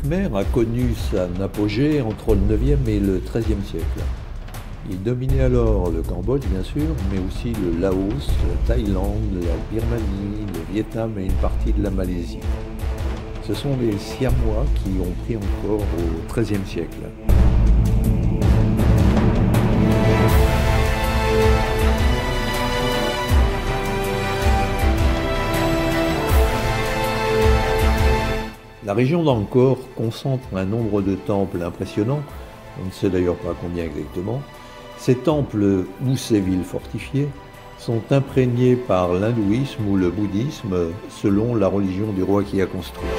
Khmer a connu son apogée entre le 9e et le 13e siècle. Il dominait alors le Cambodge, bien sûr, mais aussi le Laos, la Thaïlande, la Birmanie, le Vietnam et une partie de la Malaisie. Ce sont les Siamois qui ont pris encore au XIIIe siècle. La région d'Angkor concentre un nombre de temples impressionnants, on ne sait d'ailleurs pas combien exactement. Ces temples ou ces villes fortifiées sont imprégnés par l'hindouisme ou le bouddhisme selon la religion du roi qui a construit.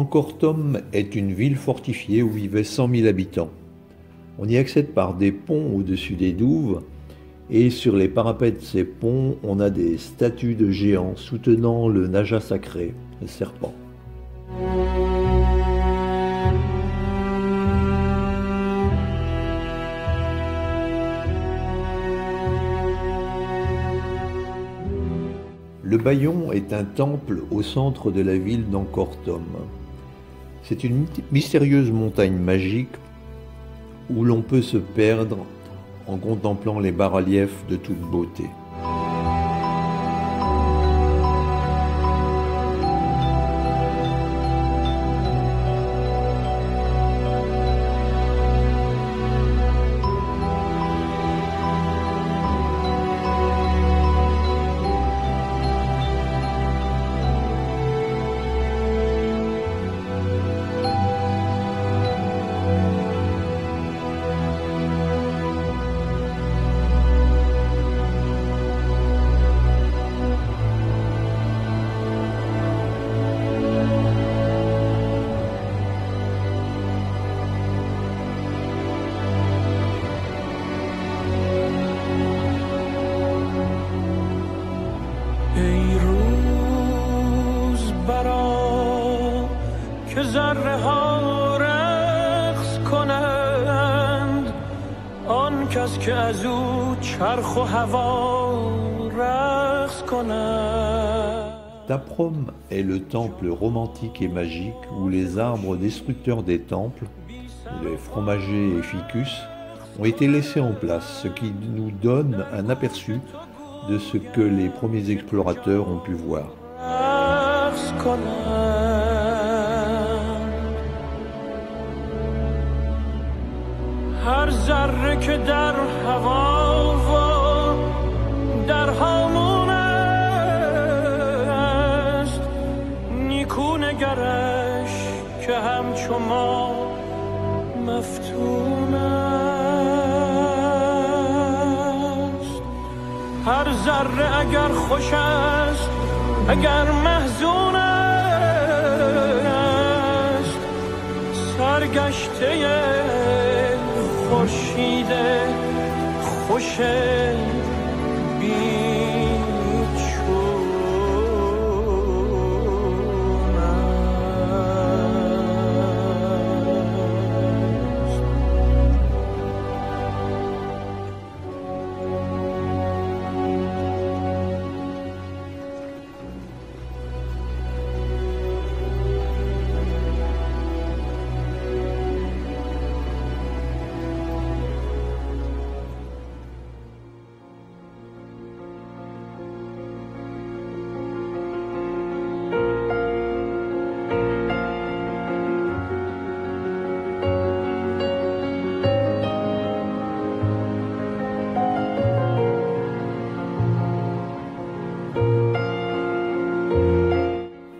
Angkor Thom est une ville fortifiée où vivaient 100 000 habitants. On y accède par des ponts au-dessus des douves et sur les parapets de ces ponts, on a des statues de géants soutenant le Naga sacré, le serpent. Le Bayon est un temple au centre de la ville d'Angkor Thom. C'est une mystérieuse montagne magique où l'on peut se perdre en contemplant les bas-reliefs de toute beauté. Taprom est le temple romantique et magique où les arbres destructeurs des temples, les fromagers et ficus, ont été laissés en place, ce qui nous donne un aperçu de ce que les premiers explorateurs ont pu voir. هر ذره اگر خوش است اگر محزون است سرگشته خورشید خوش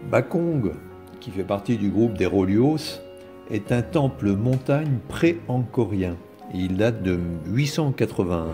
Bakong, qui fait partie du groupe des Rolios, est un temple montagne pré-angkorien. Il date de 881.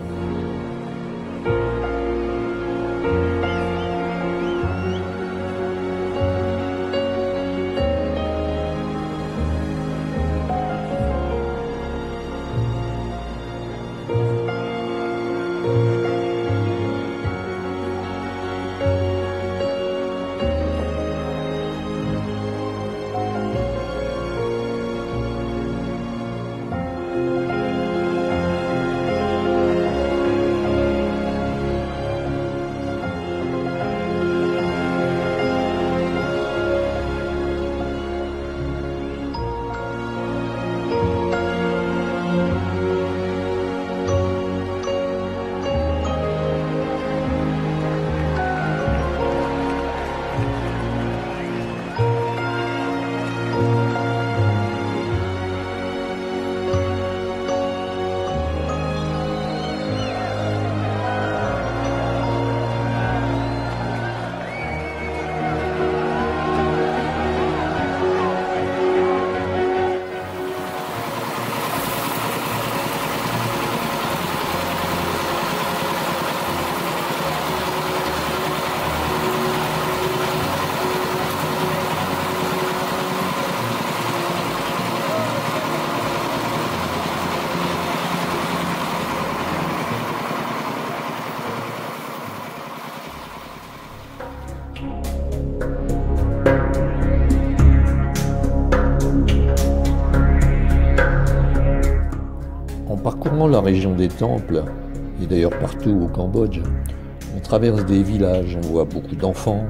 la région des temples, et d'ailleurs partout au Cambodge, on traverse des villages, on voit beaucoup d'enfants,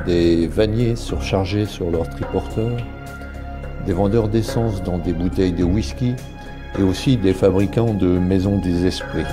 des vanniers surchargés sur leurs triporteurs, des vendeurs d'essence dans des bouteilles de whisky, et aussi des fabricants de maisons des esprits.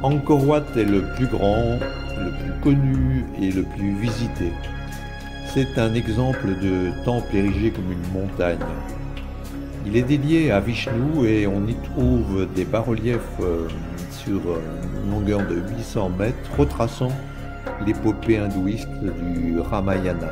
Angkor Wat est le plus grand, le plus connu et le plus visité. C'est un exemple de temple érigé comme une montagne. Il est dédié à Vishnu et on y trouve des bas-reliefs sur une longueur de 800 mètres retraçant l'épopée hindouiste du Ramayana.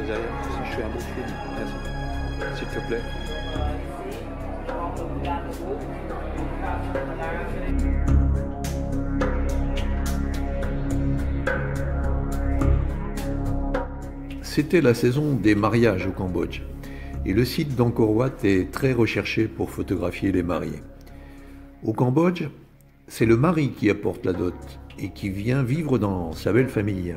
Je fais un bon film, merci. S'il te plaît. C'était la saison des mariages au Cambodge et le site d'Angkor Wat est très recherché pour photographier les mariés. Au Cambodge, c'est le mari qui apporte la dot et qui vient vivre dans sa belle famille.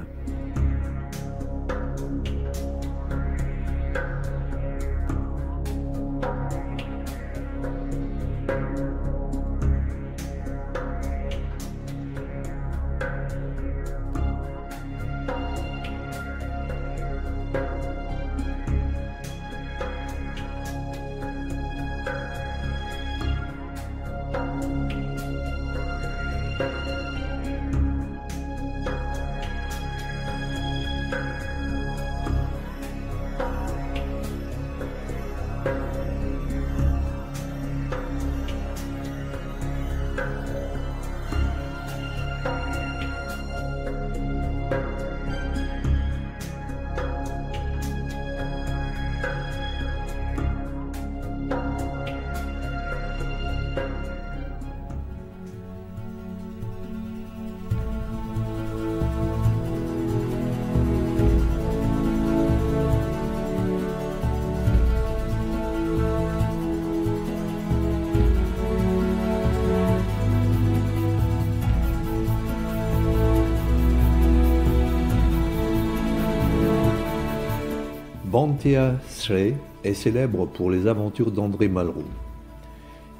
Bantea Sre est célèbre pour les aventures d'André Malraux.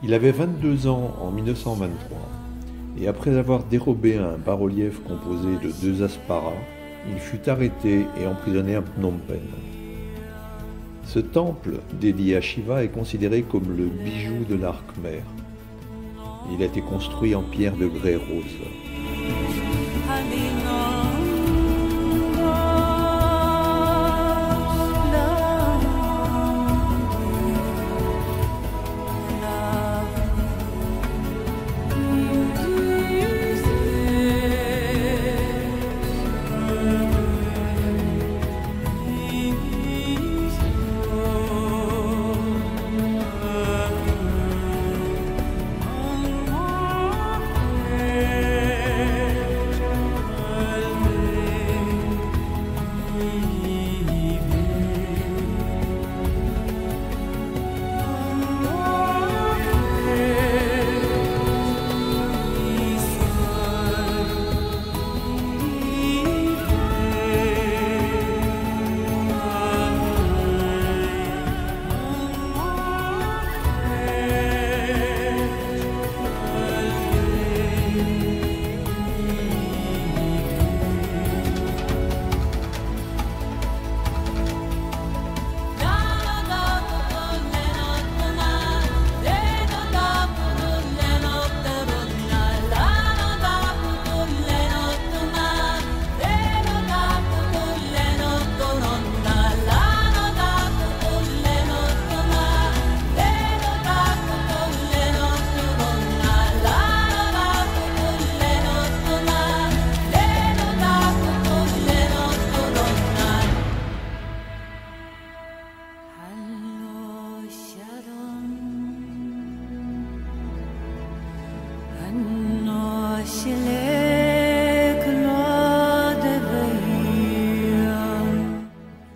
Il avait 22 ans en 1923 et après avoir dérobé un bas-relief composé de 2 asparas, il fut arrêté et emprisonné à Phnom Penh. Ce temple dédié à Shiva est considéré comme le bijou de l'art khmer. Il a été construit en pierre de grès rose.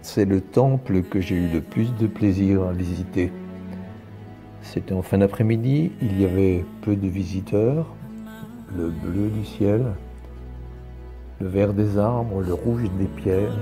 C'est le temple que j'ai eu le plus de plaisir à visiter. C'était en fin d'après-midi, il y avait peu de visiteurs, le bleu du ciel, le vert des arbres, le rouge des pierres.